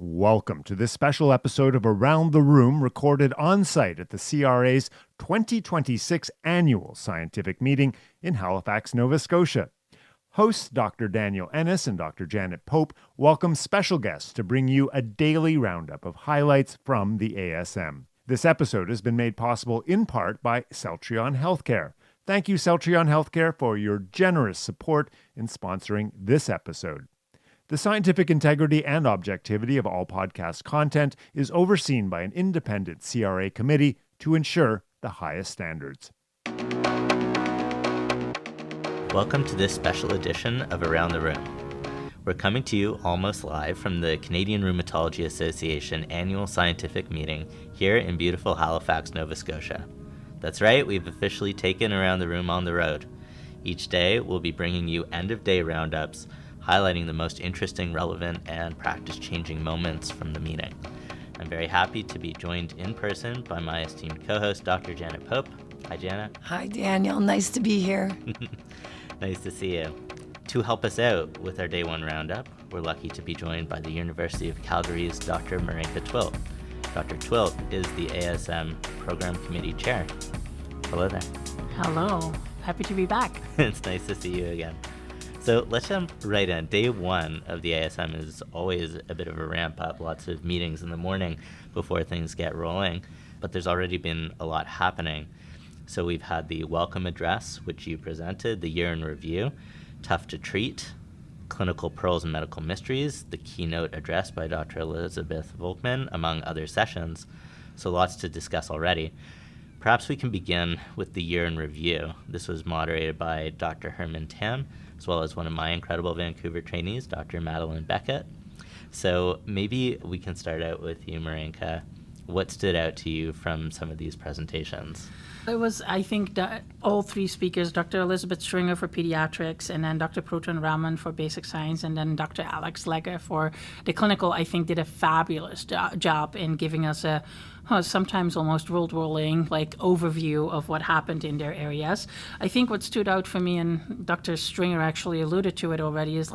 Welcome to this special episode of Around the Room, recorded on site at the CRA's 2026 annual scientific meeting in Halifax, Nova Scotia. Hosts Dr. Daniel Ennis and Dr. Janet Pope welcome special guests to bring you a daily roundup of highlights from the ASM. This episode has been made possible in part by Celltrion Healthcare. Thank you, Celltrion Healthcare, for your generous support in sponsoring this episode. The scientific integrity and objectivity of all podcast content is overseen by an independent CRA committee to ensure the highest standards. Welcome to this special edition of Around the Room. We're coming to you almost live from the Canadian Rheumatology Association annual scientific meeting here in beautiful Halifax, Nova Scotia. That's right, we've officially taken Around the Room on the road. Each day, we'll be bringing you end-of-day roundups, highlighting the most interesting, relevant, and practice-changing moments from the meeting. I'm very happy to be joined in person by my esteemed co-host, Dr. Janet Pope. Hi, Janet. Hi, Daniel. Nice to be here. Nice to see you. To help us out with our Day 1 Roundup, we're lucky to be joined by the University of Calgary's Dr. Marinka Twilt. Dr. Twilt is the ASM Program Committee Chair. Hello there. Hello. Happy to be back. It's nice to see you again. So let's jump right in. Day 1 of the ASM is always a bit of a ramp up, lots of meetings in the morning before things get rolling, but there's already been a lot happening. So we've had the welcome address, which you presented, the year in review, tough to treat, clinical pearls and medical mysteries, the keynote address by Dr. Elizabeth Volkman, among other sessions. So lots to discuss already. Perhaps we can begin with the year in review. This was moderated by Dr. Herman Tam, as well as one of my incredible Vancouver trainees, Dr. Madeline Beckett. So maybe we can start out with you, Marinka. What stood out to you from some of these presentations? It was, I think, all three speakers, Dr. Elizabeth Stringer for pediatrics, and then Dr. Proton Raman for basic science, and then Dr. Alex Legger for the clinical, I think did a fabulous job in giving us a sometimes almost world-rolling overview of what happened in their areas. I think what stood out for me, and Dr. Stringer actually alluded to it already, is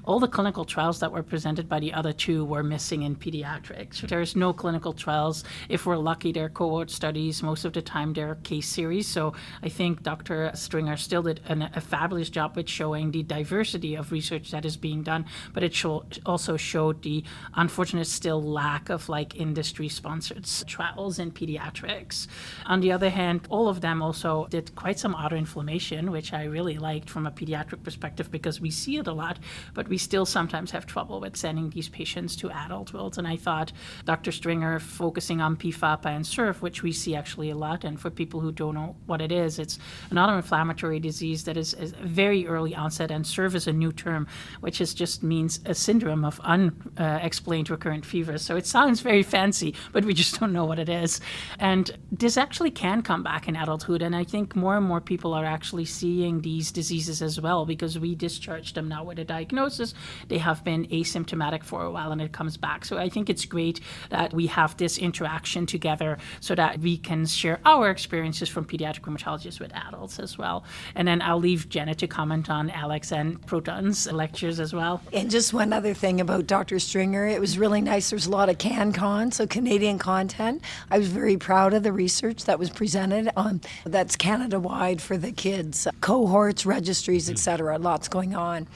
all the clinical trials that were presented by the other two were missing in pediatrics. There's no clinical trials. If we're lucky, they're cohort studies. Most of the time, they're case series. So I think Dr. Stringer still did a fabulous job with showing the diversity of research that is being done, but it also showed the unfortunate still lack of industry-sponsored trials in pediatrics. On the other hand, all of them also did quite some autoinflammation, which I really liked from a pediatric perspective because we see it a lot, but we still sometimes have trouble with sending these patients to adult wills. And I thought Dr. Stringer focusing on PFAPA and SIRF, which we see actually a lot, and for people who don't know what it is, it's an autoinflammatory disease that is very early onset, and SIRF is a new term, which just means a syndrome of unexplained recurrent fevers. So it sounds very fancy, but we just don't know what it is. And this actually can come back in adulthood, and I think more and more people are actually seeing these diseases as well because we discharge them now with a diagnosis. They have been asymptomatic for a while and it comes back. So I think it's great that we have this interaction together so that we can share our experiences from pediatric rheumatologists with adults as well. And then I'll leave Janet to comment on Alex and Proton's lectures as well. And just one other thing about Dr. Stringer, it was really nice. There's a lot of CanCon, so Canadian content. I was very proud of the research that was presented on that's Canada-wide for the kids, cohorts, registries, etc. Lots going on.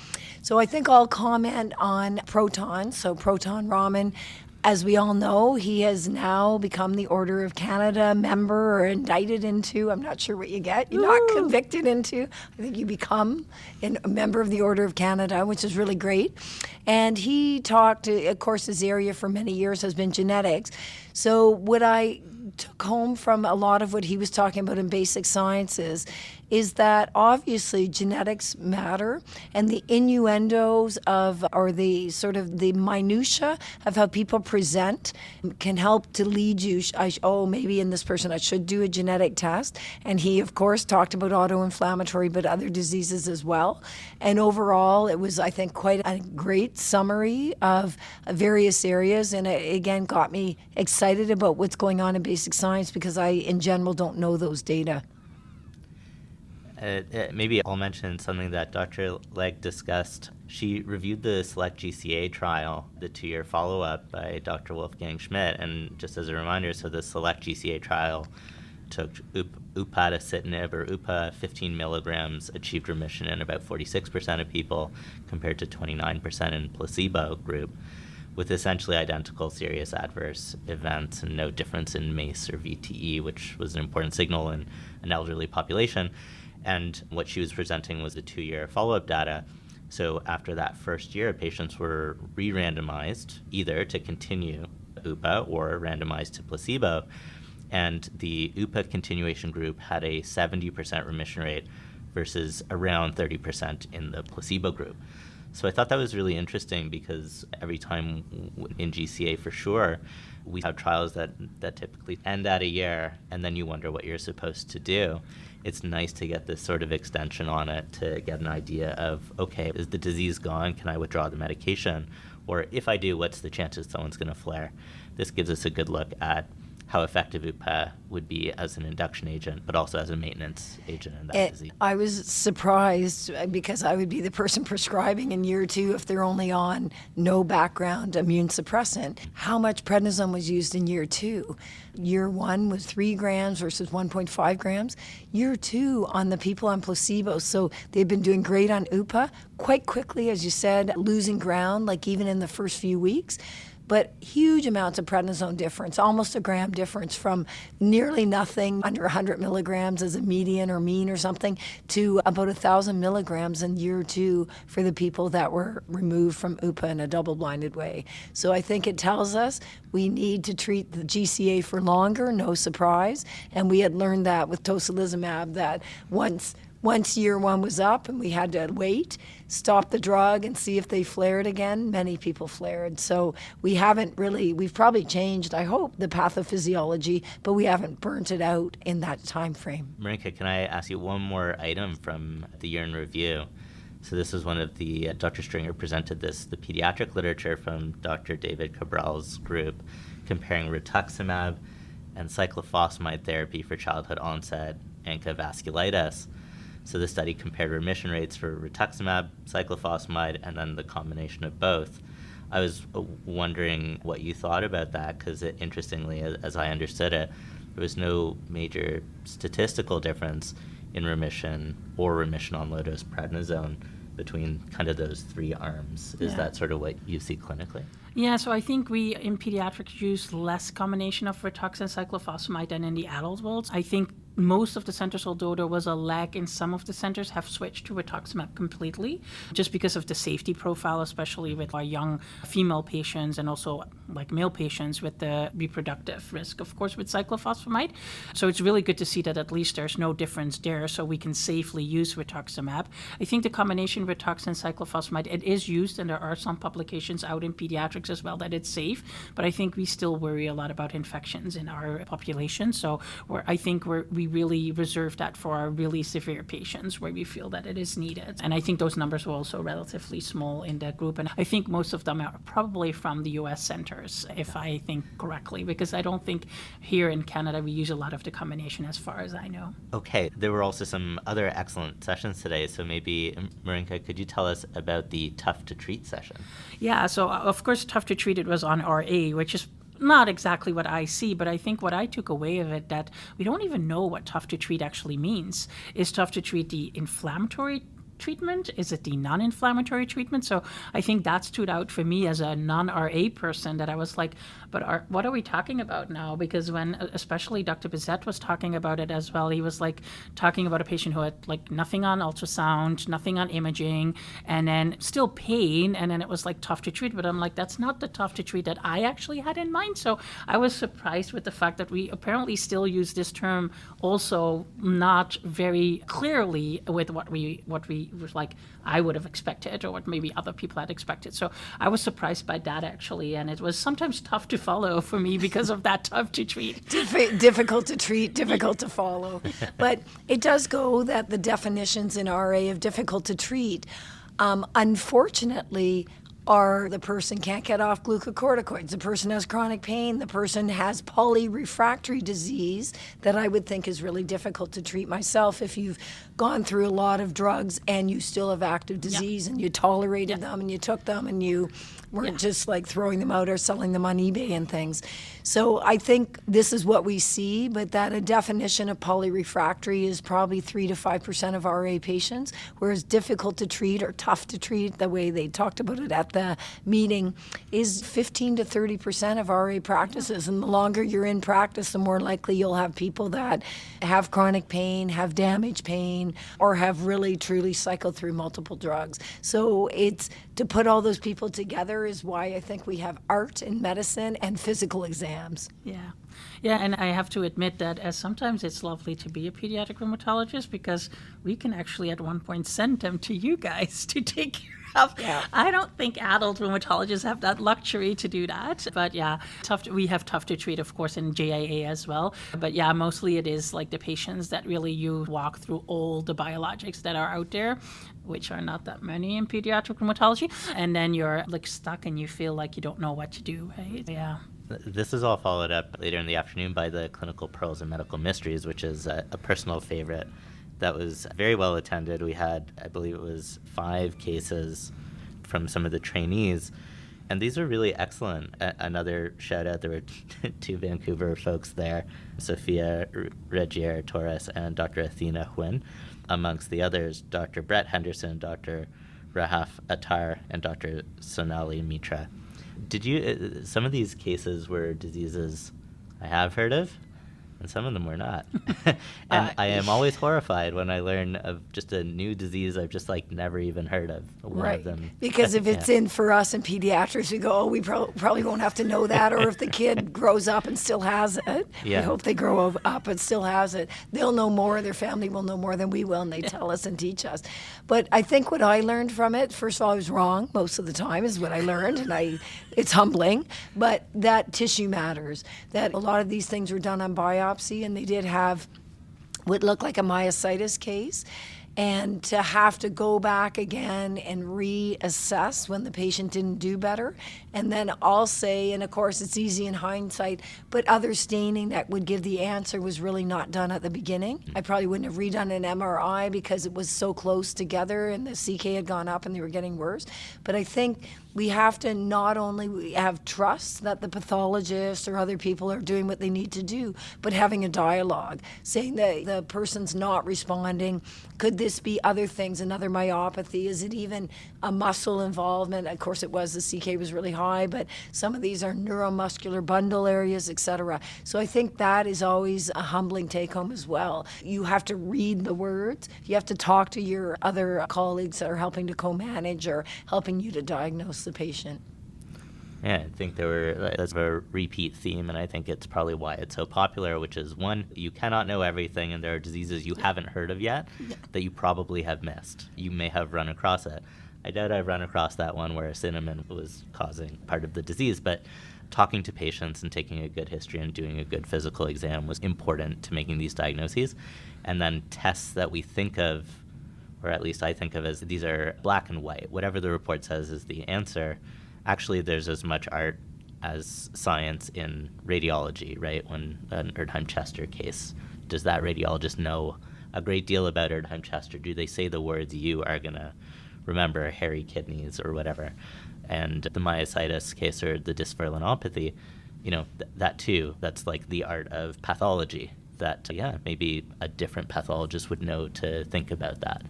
So I think I'll comment on Proton. So Proton Raman, as we all know, he has now become the Order of Canada member or indicted into, I'm not sure what you get. You're not convicted into. I think you become a member of the Order of Canada, which is really great. And he talked, of course, his area for many years has been genetics. So what I took home from a lot of what he was talking about in basic sciences is that obviously genetics matter, and the innuendos of, or the sort of the minutia of how people present can help to lead you, maybe in this person I should do a genetic test. And he, of course, talked about autoinflammatory, but other diseases as well. And overall, it was, I think, quite a great summary of various areas, and it, again, got me excited about what's going on in basic science because I, in general, don't know those data. Maybe I'll mention something that Dr. Legg discussed. She reviewed the SELECT-GCA trial, the 2-year follow-up by Dr. Wolfgang Schmidt. And just as a reminder, so the SELECT-GCA trial took upadacitinib or UPA 15 milligrams, achieved remission in about 46% of people compared to 29% in placebo group, with essentially identical serious adverse events and no difference in MACE or VTE, which was an important signal in an elderly population. And what she was presenting was the 2-year follow-up data. So after that first year, patients were re-randomized either to continue UPA or randomized to placebo. And the UPA continuation group had a 70% remission rate versus around 30% in the placebo group. So I thought that was really interesting because every time in GCA for sure, we have trials that typically end at a year and then you wonder what you're supposed to do. It's nice to get this sort of extension on it to get an idea of, okay, is the disease gone? Can I withdraw the medication? Or if I do, what's the chances someone's going to flare? This gives us a good look at how effective UPA would be as an induction agent, but also as a maintenance agent in that disease. I was surprised because I would be the person prescribing in year 2 if they're only on no background immune suppressant. How much prednisone was used in year 2? Year 1 was 3 grams versus 1.5 grams. Year 2 on the people on placebo. So they've been doing great on UPA. Quite quickly, as you said, losing ground, like even in the first few weeks. But huge amounts of prednisone difference, almost a gram difference from nearly nothing, under 100 milligrams as a median or mean or something, to about 1,000 milligrams in year 2 for the people that were removed from UPA in a double-blinded way. So I think it tells us we need to treat the GCA for longer, no surprise. And we had learned that with tocilizumab, that once year 1 was up and we had to wait, stop the drug and see if they flared again, many people flared. So we've probably changed, I hope, the pathophysiology, but we haven't burnt it out in that time frame. Marinka, can I ask you one more item from the year in review? So this is one of the, Dr. Stringer presented this, the pediatric literature from Dr. David Cabral's group comparing rituximab and cyclophosphamide therapy for childhood onset ANCA vasculitis. So the study compared remission rates for rituximab, cyclophosphamide, and then the combination of both. I was wondering what you thought about that because, interestingly, as I understood it, there was no major statistical difference in remission or remission on low-dose prednisone between kind of those 3 arms. Is that sort of what you see clinically? Yeah, so I think we in pediatrics use less combination of Rituxan and cyclophosphamide than in the adult world. I think most of the centers, although there was a lag in some of the centers, have switched to rituximab completely, just because of the safety profile, especially with our young female patients and also like male patients with the reproductive risk, of course, with cyclophosphamide. So it's really good to see that at least there's no difference there, so we can safely use rituximab. I think the combination Rituxan and cyclophosphamide, it is used, and there are some publications out in pediatrics as well that it's safe, but I think we still worry a lot about infections in our population. So we really reserve that for our really severe patients where we feel that it is needed. And I think those numbers were also relatively small in that group. And I think most of them are probably from the US centers, if I think correctly, because I don't think here in Canada we use a lot of the combination as far as I know. Okay, there were also some other excellent sessions today. So maybe, Marinka, could you tell us about the Tough to Treat session? Yeah, so of course Tough to Treat, it was on RA, which is not exactly what I see, but I think what I took away of it, that we don't even know what tough to treat actually means. Is tough to treat the inflammatory treatment? Is it the non-inflammatory treatment? So I think that stood out for me as a non-RA person, that I was like, but what are we talking about now? Because when especially Dr. Bizet was talking about it as well, he was like talking about a patient who had like nothing on ultrasound, nothing on imaging, and then still pain, and then it was like tough to treat. But I'm like, that's not the tough to treat that I actually had in mind. So I was surprised with the fact that we apparently still use this term also not very clearly with what we was like I would have expected, or what maybe other people had expected. So I was surprised by that actually, and it was sometimes tough to follow for me because of that tough to treat. Difficult to treat, difficult to follow. But it does go that the definitions in RA of difficult to treat, unfortunately, are the person can't get off glucocorticoids, the person has chronic pain, the person has polyrefractory disease that I would think is really difficult to treat myself if you've gone through a lot of drugs and you still have active disease and you tolerated them and you took them and you weren't just like throwing them out or selling them on eBay and things. So I think this is what we see, but that a definition of polyrefractory is probably 3 to 5% of RA patients, whereas difficult to treat or tough to treat, the way they talked about it at the meeting, is 15 to 30% of RA practices. And the longer you're in practice, the more likely you'll have people that have chronic pain, have damage pain, or have really truly cycled through multiple drugs. So it's to put all those people together is why I think we have art in medicine and physical exams. Yeah. Yeah, and I have to admit that sometimes it's lovely to be a pediatric rheumatologist because we can actually at one point send them to you guys to take care of. Yeah. I don't think adult rheumatologists have that luxury to do that. But yeah, we have tough to treat, of course, in JIA as well. But yeah, mostly it is like the patients that really you walk through all the biologics that are out there, which are not that many in pediatric rheumatology. And then you're like stuck and you feel like you don't know what to do, right? Yeah. This is all followed up later in the afternoon by the Clinical Pearls and Medical Mysteries, which is a personal favorite that was very well attended. We had, I believe it was 5 cases from some of the trainees, and these are really excellent. Another shout out, there were 2 Vancouver folks there, Sophia Regier-Torres and Dr. Athena Huynh. Amongst the others, Dr. Brett Henderson, Dr. Rahaf Attar, and Dr. Sonali Mitra. Did you, some of these cases were diseases I have heard of, and some of them were not. And I am always horrified when I learn of just a new disease I've just like never even heard of. One of them. Because if it's in for us in pediatrics, we go, oh, we probably won't have to know that. Or if the kid grows up and still has it, we hope they grow up and still has it. They'll know more, their family will know more than we will, and they tell us and teach us. But I think what I learned from it, first of all, I was wrong most of the time is what I learned, and it's humbling, but that tissue matters, that a lot of these things were done on biopsy, and they did have what looked like a myositis case. And to have to go back again and reassess when the patient didn't do better. And then I'll say, and of course it's easy in hindsight, but other staining that would give the answer was really not done at the beginning. I probably wouldn't have redone an MRI because it was so close together and the CK had gone up and they were getting worse. But I think we have to not only have trust that the pathologist or other people are doing what they need to do, but having a dialogue, saying that the person's not responding. Could this be other things, another myopathy? Is it even a muscle involvement? Of course it was, the CK was really high, but some of these are neuromuscular bundle areas, etc. So I think that is always a humbling take-home as well. You have to read the words. You have to talk to your other colleagues that are helping to co-manage or helping you to diagnose the patient. Yeah, I think that's a repeat theme, and I think it's probably why it's so popular, which is, one, you cannot know everything, and there are diseases you haven't heard of yet that you probably have missed. You may have run across it. I doubt I've run across that one where cinnamon was causing part of the disease, but talking to patients and taking a good history and doing a good physical exam was important to making these diagnoses. And then tests that we think of, or at least I think of as these are black and white. Whatever the report says is the answer. Actually, there's as much art as science in radiology, right? When an Erdheim-Chester case, does that radiologist know a great deal about Erdheim-Chester? Do they say the words, you are going to remember hairy kidneys or whatever? And the myositis case or the dysferlinopathy, that too, that's like the art of pathology that, maybe a different pathologist would know to think about that.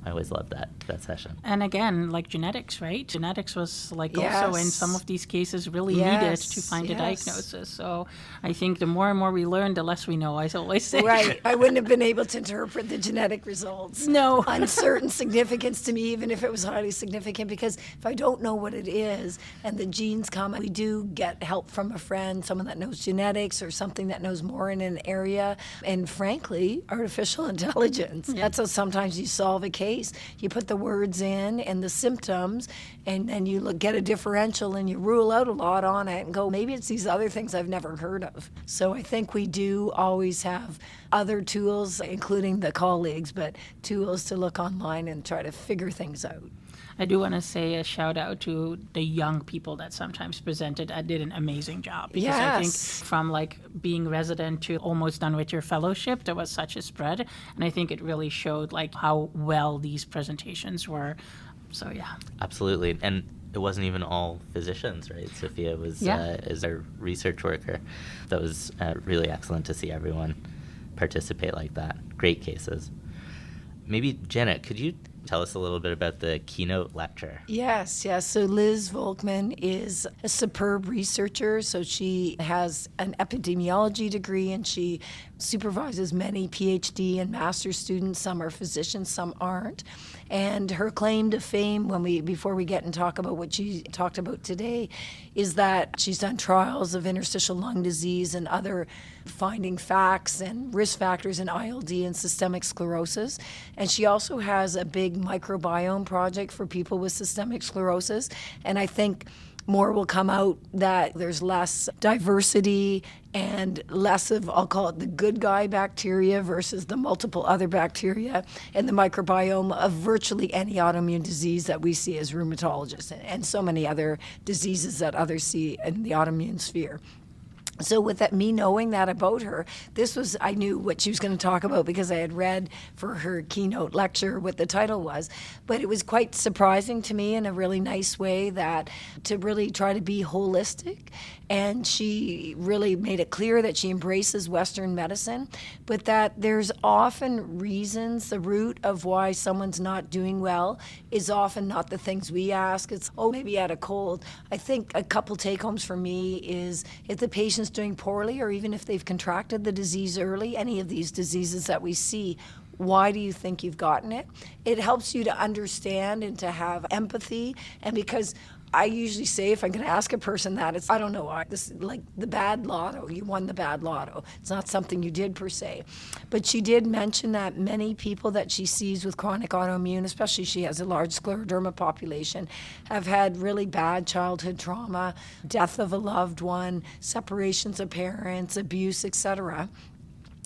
I always loved that session. And again, like genetics, right? Genetics was like also in some of these cases really needed to find a diagnosis. So I think the more and more we learn, the less we know, I always say. Right. I wouldn't have been able to interpret the genetic results. No. Uncertain significance to me, even if it was highly significant, because if I don't know what it is and the genes come, we do get help from a friend, someone that knows genetics or something that knows more in an area. And frankly, artificial intelligence. That's how sometimes you solve a case. You put the words in and the symptoms, and then you get a differential and you rule out a lot on it and go, maybe it's these other things I've never heard of. So I think we do always have other tools, including the colleagues, but tools to look online and try to figure things out. I do want to say a shout out to the young people that sometimes presented. I did an amazing job because I think Yes. from like being resident to almost done with your fellowship, there was such a spread, and I think it really showed like how well these presentations were. So yeah. Absolutely. And it wasn't even all physicians, right? Sophia was is our research worker. That was really excellent to see everyone participate like that. Great cases. Maybe, Janet, could you tell us a little bit about the keynote lecture? Yes. So Liz Volkman is a superb researcher. So she has an epidemiology degree and she supervises many PhD and master's students. Some are physicians, some aren't. And her claim to fame, before we get and talk about what she talked about today, is that she's done trials of interstitial lung disease and other finding facts and risk factors in ILD and systemic sclerosis. And she also has a big microbiome project for people with systemic sclerosis. And I think more will come out that there's less diversity and less of, I'll call it the good guy bacteria versus the multiple other bacteria in the microbiome of virtually any autoimmune disease that we see as rheumatologists and so many other diseases that others see in the autoimmune sphere. So with that, me knowing that about her, I knew what she was going to talk about because I had read for her keynote lecture what the title was. But it was quite surprising to me in a really nice way that to really try to be holistic. And she really made it clear that she embraces Western medicine, but that there's often reasons, the root of why someone's not doing well is often not the things we ask. It's, maybe I had a cold. I think a couple take-homes for me is if the patient's doing poorly or even if they've contracted the disease early, any of these diseases that we see, why do you think you've gotten it? It helps you to understand and to have empathy. And because I usually say if I'm going to ask a person that, it's, I don't know, this like the bad lotto, you won the bad lotto. It's not something you did per se. But she did mention that many people that she sees with chronic autoimmune, especially she has a large scleroderma population, have had really bad childhood trauma, death of a loved one, separations of parents, abuse, etc.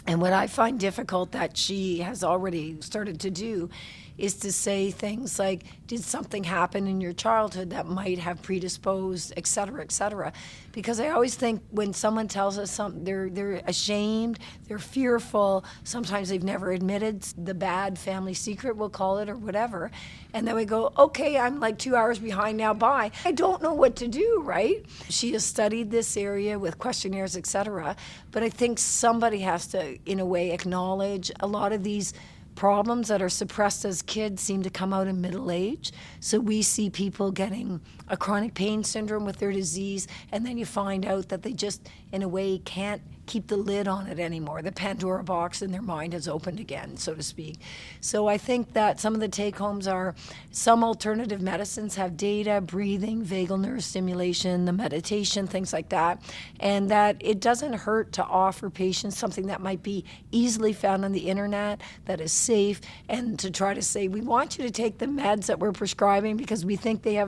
And what I find difficult that she has already started to do is to say things like, did something happen in your childhood that might have predisposed, et cetera, et cetera. Because I always think when someone tells us something, they're ashamed, they're fearful, sometimes they've never admitted the bad family secret, we'll call it, or whatever. And then we go, okay, I'm like 2 hours behind now, bye. I don't know what to do, right? She has studied this area with questionnaires, et cetera. But I think somebody has to, in a way, acknowledge a lot of these problems that are suppressed as kids seem to come out in middle age. So we see people getting a chronic pain syndrome with their disease, and then you find out that they just, in a way, can't keep the lid on it anymore. The Pandora box in their mind has opened again, so to speak. So I think that some of the take-homes are some alternative medicines have data, breathing, vagal nerve stimulation, the meditation, things like that, and that it doesn't hurt to offer patients something that might be easily found on the internet, that is safe, and to try to say, we want you to take the meds that we're prescribing because we think they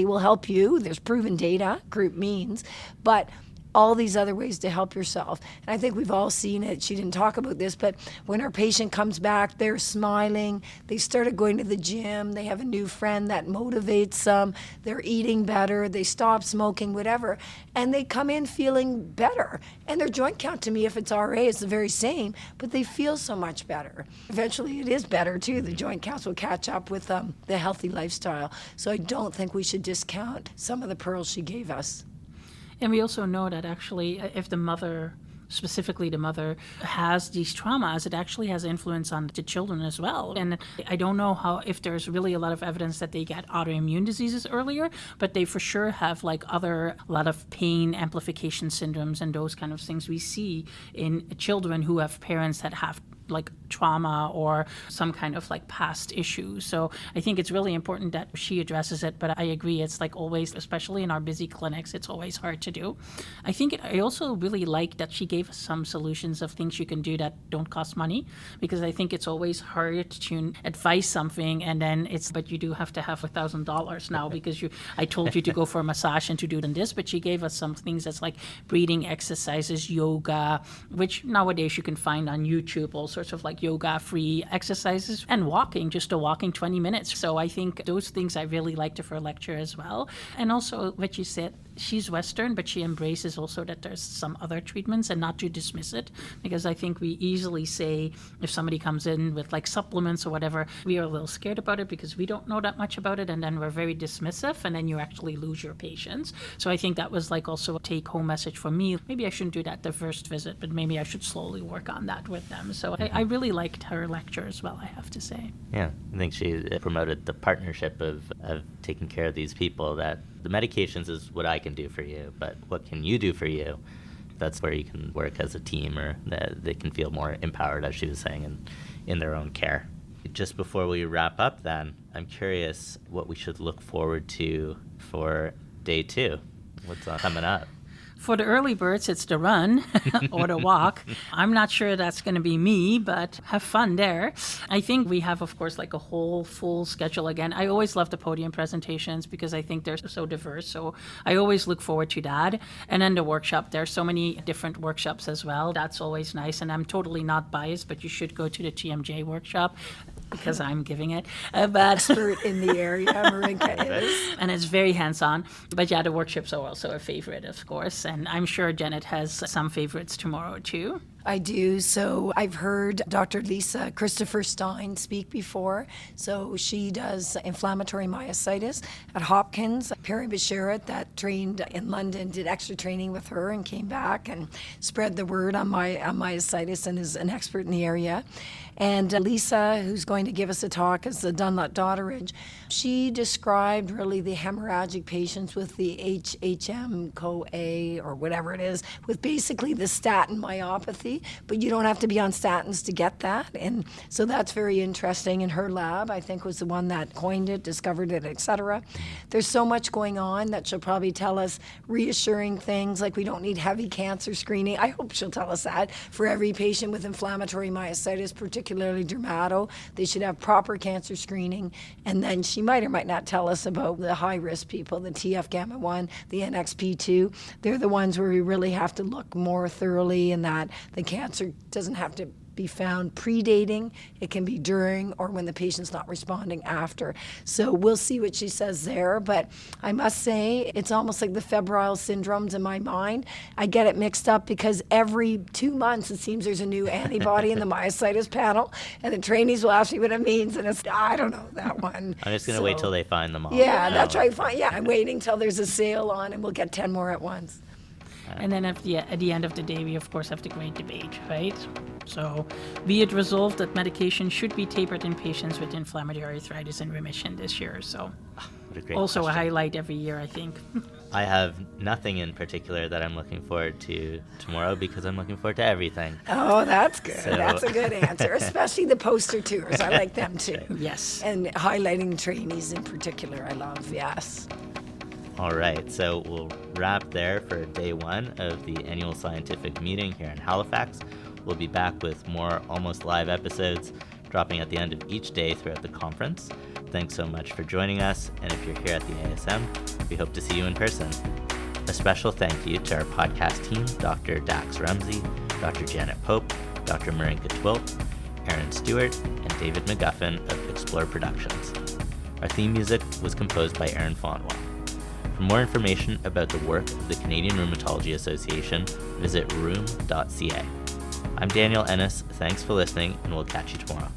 will help you. There's proven data, group means, but all these other ways to help yourself. And I think we've all seen it. She didn't talk about this, but when our patient comes back, they're smiling, they started going to the gym, they have a new friend that motivates them, they're eating better, they stop smoking, whatever, and they come in feeling better. And their joint count to me, if it's RA, is the very same, but they feel so much better. Eventually it is better too. The joint counts will catch up with the healthy lifestyle. So I don't think we should discount some of the pearls she gave us. And we also know that actually if the mother, specifically the mother, has these traumas, it actually has influence on the children as well. And I don't know if there's really a lot of evidence that they get autoimmune diseases earlier, but they for sure have a lot of pain amplification syndromes and those kind of things we see in children who have parents that have like trauma or some kind of like past issue. So I think it's really important that she addresses it, but I agree, it's like always, especially in our busy clinics, it's always hard to do. I also really like that she gave us some solutions of things you can do that don't cost money, because I think it's always hard to advise something and then but you do have to have $1,000 now because I told you to go for a massage and to do this, but she gave us some things that's like breathing exercises, yoga, which nowadays you can find on YouTube, all sorts sorts of like yoga-free exercises and walking, just a walking 20 minutes. So I think those things I really liked of her lecture as well. And also what you said, she's Western, but she embraces also that there's some other treatments and not to dismiss it, because I think we easily say if somebody comes in with like supplements or whatever, we are a little scared about it because we don't know that much about it, and then we're very dismissive, and then you actually lose your patients. So I think that was like also a take-home message for me. Maybe I shouldn't do that the first visit, but maybe I should slowly work on that with them. So I really liked her lecture as well, I have to say. Yeah, I think she promoted the partnership of taking care of these people, that the medications is what I can do for you, but what can you do for you? That's where you can work as a team, or that they can feel more empowered, as she was saying, in their own care. Just before we wrap up then, I'm curious what we should look forward to for day 2. What's coming up? For the early birds, it's the run or the walk. I'm not sure that's going to be me, but have fun there. I think we have, of course, like a whole full schedule again. I always love the podium presentations because I think they're so diverse. So I always look forward to that. And then the workshop, there's so many different workshops as well. That's always nice. And I'm totally not biased, but you should go to the TMJ workshop because I'm giving it. But Expert in the area, Marinka is. And it's very hands-on. But yeah, the workshops are also a favorite, of course. And I'm sure Janet has some favorites tomorrow, too. I do. So I've heard Dr. Lisa Christopher Stein speak before. So she does inflammatory myositis at Hopkins. Perry Basharat, that trained in London, did extra training with her and came back and spread the word on myositis and is an expert in the area. And Lisa, who's going to give us a talk, is the Dunlop Dotteridge. She described really the hemorrhagic patients with the HHM-CoA or whatever it is, with basically the statin myopathy, but you don't have to be on statins to get that. And so that's very interesting. And her lab, I think, was the one that coined it, discovered it, etc. There's so much going on that she'll probably tell us reassuring things like we don't need heavy cancer screening. I hope she'll tell us that for every patient with inflammatory myositis, particularly dermato, they should have proper cancer screening. And then she might or might not tell us about the high-risk people, the TF-gamma1, the NXP2. They're the ones where we really have to look more thoroughly, and that the cancer doesn't have to be found predating. It can be during or when the patient's not responding after. So we'll see what she says there. But I must say, it's almost like the febrile syndromes in my mind. I get it mixed up because every 2 months it seems there's a new antibody in the myositis panel, and the trainees will ask me what it means, and it's, I don't know that one. I'm just going to wait till they find them all. Yeah, that's right. Yeah, I'm waiting till there's a sale on and we'll get 10 more at once. And then at the end of the day, we of course have the great debate, right? So be it resolved that medication should be tapered in patients with inflammatory arthritis in remission this year. So What a great also question. a highlight every year, I think. I have nothing in particular that I'm looking forward to tomorrow because I'm looking forward to everything. Oh, that's good. So- That's a good answer, especially the poster tours. I like them too. Yes. And highlighting trainees in particular, I love, yes. All right, so we'll wrap there for day 1 of the annual scientific meeting here in Halifax. We'll be back with more almost live episodes dropping at the end of each day throughout the conference. Thanks so much for joining us, and if you're here at the ASM, we hope to see you in person. A special thank you to our podcast team, Dr. Dax Rumsey, Dr. Janet Pope, Dr. Marinka Twilt, Aaron Stewart, and David McGuffin of Explore Productions. Our theme music was composed by Aaron Fonwell. For more information about the work of the Canadian Rheumatology Association, visit rheum.ca. I'm Daniel Ennis. Thanks for listening, and we'll catch you tomorrow.